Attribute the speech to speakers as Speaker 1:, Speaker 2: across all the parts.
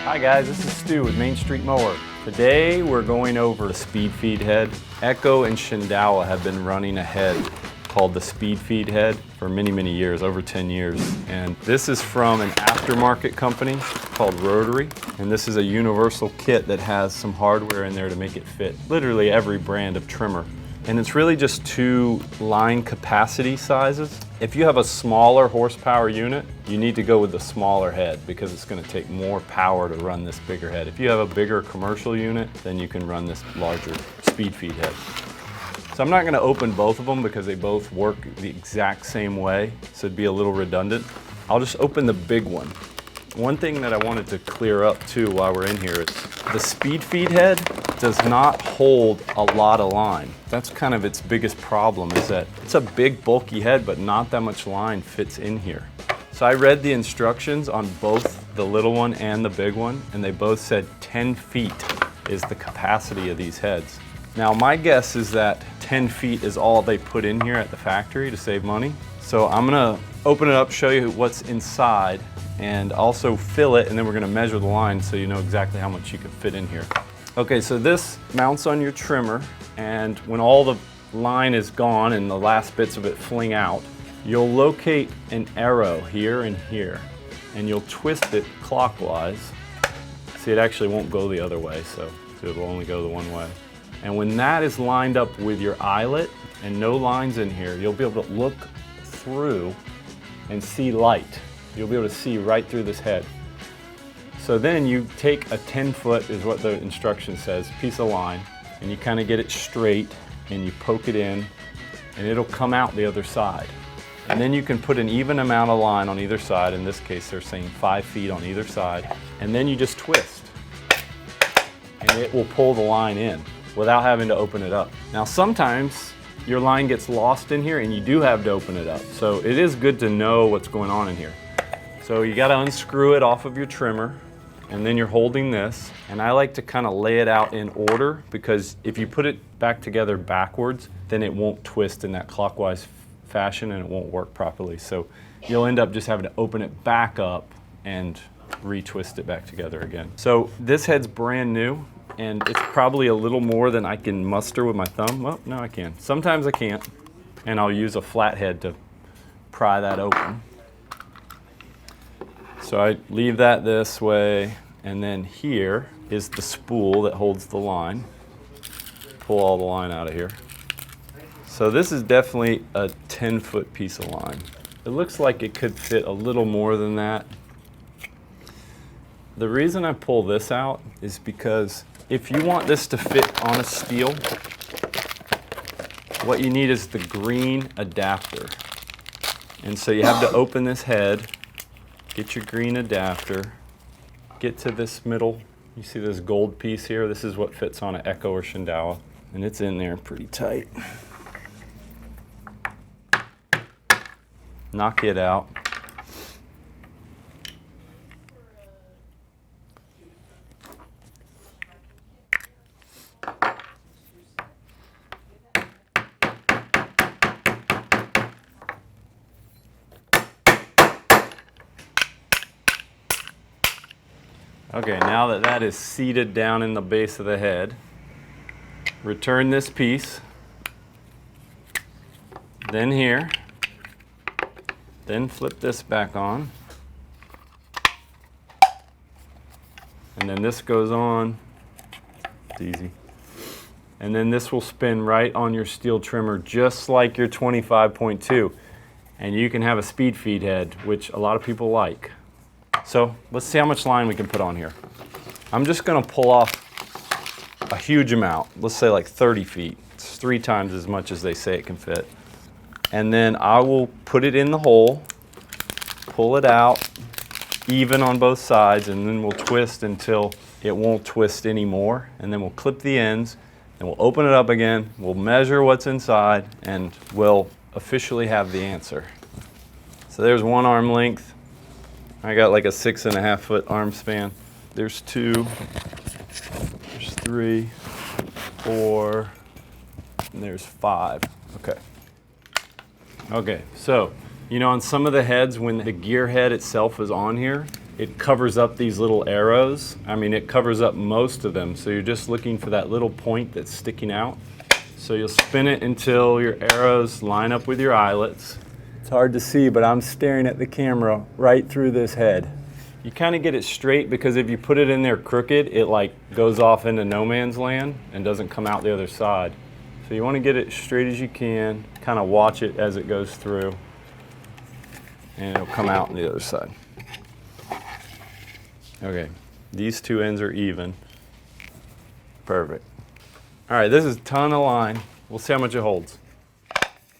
Speaker 1: Hi guys, this is Stu with Main Street Mower. Today we're going over the speed feed head. Echo and Shindaiwa have been running a head called the speed feed head for many years, over 10 years. And this is from an aftermarket company called Rotary. And this is a universal kit that has some hardware in there to make it fit literally every brand of trimmer. And it's really just two line capacity sizes. If you have a smaller horsepower unit, you need to go with the smaller head because it's going to take more power to run this bigger head. If you have a bigger commercial unit, then you can run this larger speed feed head. So I'm not going to open both of them because they both work the exact same way, so it'd be a little redundant. I'll just open the big one. One thing that I wanted to clear up too while we're in here is the speed feed head does not hold a lot of line. That's kind of its biggest problem, is that it's a big bulky head but not that much line fits in here. So I read the instructions on both the little one and the big one, and they both said 10 feet is the capacity of these heads. Now my guess is that 10 feet is all they put in here at the factory to save money. So I'm gonna open it up, show you what's inside, and also fill it, and then we're gonna measure the line so you know exactly how much you can fit in here. Okay, so this mounts on your trimmer, and when all the line is gone and the last bits of it fling out, you'll locate an arrow here and here, and you'll twist it clockwise. See, it actually won't go the other way, so it'll only go the one way. And when that is lined up with your eyelet and no lines in here, you'll be able to look through and see light. You'll be able to see right through this head. So then you take a 10-foot, is what the instruction says, piece of line, and you kind of get it straight and you poke it in and it'll come out the other side. And then you can put an even amount of line on either side. In this case, they're saying 5 feet on either side. And then you just twist and it will pull the line in without having to open it up. Now sometimes your line gets lost in here and you do have to open it up. So it is good to know what's going on in here. So you got to unscrew it off of your trimmer, and then you're holding this. And I like to kind of lay it out in order, because if you put it back together backwards, then it won't twist in that clockwise fashion and it won't work properly. So you'll end up just having to open it back up and retwist it back together again. So this head's brand new, and it's probably a little more than I can muster with my thumb. Well, no, I can. Sometimes I can't, and I'll use a flat head to pry that open. So I leave that this way, and then here is the spool that holds the line. Pull all the line out of here. So this is definitely a 10-foot piece of line. It looks like it could fit a little more than that. The reason I pull this out is because if you want this to fit on a steel, what you need is the green adapter. And so you have to open this head, get your green adapter, get to this middle. You see this gold piece here? This is what fits on an Echo or Shindaiwa, and it's in there pretty tight. Knock it out. Okay, now that that is seated down in the base of the head, return this piece, then here, then flip this back on, and then this goes on. It's easy. And then this will spin right on your steel trimmer just like your 25.2, and you can have a speed feed head, which a lot of people like. So let's see how much line we can put on here. I'm just going to pull off a huge amount. Let's say like 30 feet. It's 3 times as much as they say it can fit. And then I will put it in the hole, pull it out, even on both sides, and then we'll twist until it won't twist anymore. And then we'll clip the ends, and we'll open it up again. We'll measure what's inside, and we'll officially have the answer. So there's 1 arm length. I got like a 6.5-foot arm span. There's 2, there's 3, 4, and there's 5. Okay. Okay, so, you know, on some of the heads, when the gear head itself is on here, it covers up these little arrows. I mean, it covers up most of them, so you're just looking for that little point that's sticking out. So you'll spin it until your arrows line up with your eyelets. It's hard to see, but I'm staring at the camera right through this head. You kind of get it straight because if you put it in there crooked, it like goes off into no man's land and doesn't come out the other side. So you want to get it straight as you can, kind of watch it as it goes through, and it'll come out on the other side. Okay, these two ends are even. Perfect. All right, this is a ton of line. We'll see how much it holds.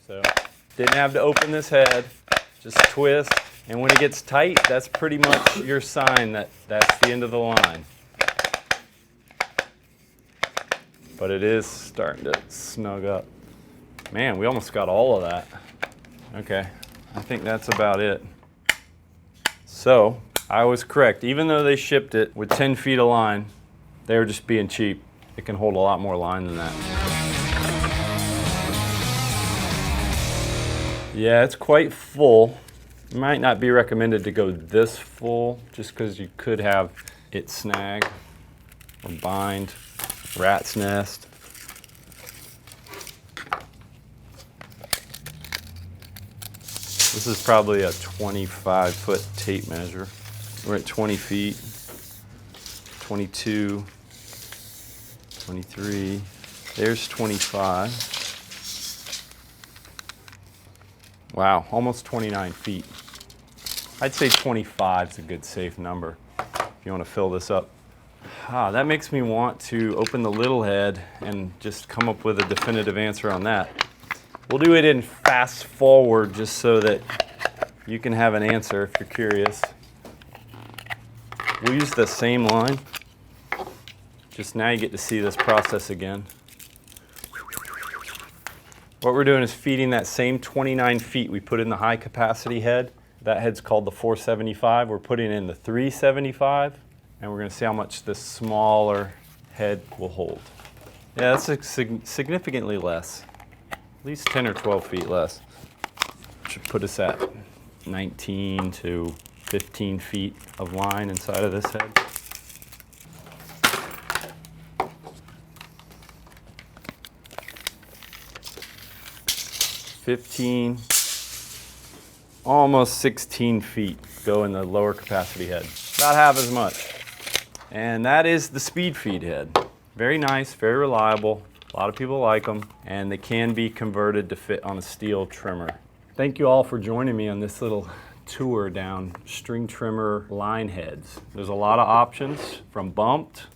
Speaker 1: So, didn't have to open this head, just twist. And when it gets tight, that's pretty much your sign that that's the end of the line. But it is starting to snug up. Man, we almost got all of that. Okay, I think that's about it. So, I was correct. Even though they shipped it with 10 feet of line, they were just being cheap. It can hold a lot more line than that. Yeah, it's quite full. It might not be recommended to go this full just because you could have it snag or bind, rat's nest. This is probably a 25-foot tape measure. We're at 20 feet, 22, 23, there's 25. Wow, almost 29 feet. I'd say 25 is a good safe number if you want to fill this up. That makes me want to open the little head and just come up with a definitive answer on that. We'll do it in fast forward just so that you can have an answer if you're curious. We'll use the same line. Just now you get to see this process again. What we're doing is feeding that same 29 feet we put in the high capacity head. That head's called the 475. We're putting in the 375, and we're going to see how much this smaller head will hold. Yeah, that's significantly less. At least 10 or 12 feet less. Should put us at 19 to 15 feet of line inside of this head. 15, almost 16 feet go in the lower capacity head. About half as much. And that is the speed feed head. Very nice, very reliable. A lot of people like them, and they can be converted to fit on a steel trimmer. Thank you all for joining me on this little tour down string trimmer line heads. There's a lot of options from bumped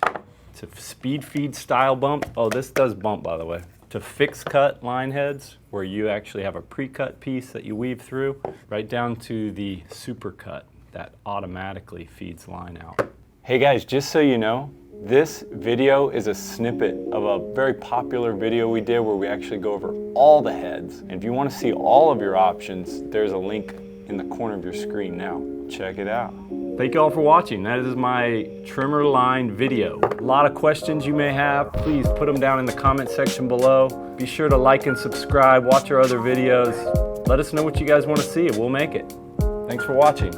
Speaker 1: to speed feed style bump. Oh, this does bump, by the way. To fixed cut line heads where you actually have a pre-cut piece that you weave through, right down to the super cut that automatically feeds line out. Hey guys, just so you know, this video is a snippet of a very popular video we did where we actually go over all the heads. And if you want to see all of your options, there's a link in the corner of your screen now. Check it out. Thank you all for watching. That is my trimmer line video. A lot of questions you may have, please put them down in the comment section below. Be sure to like and subscribe, watch our other videos. Let us know what you guys want to see, we'll make it. Thanks for watching.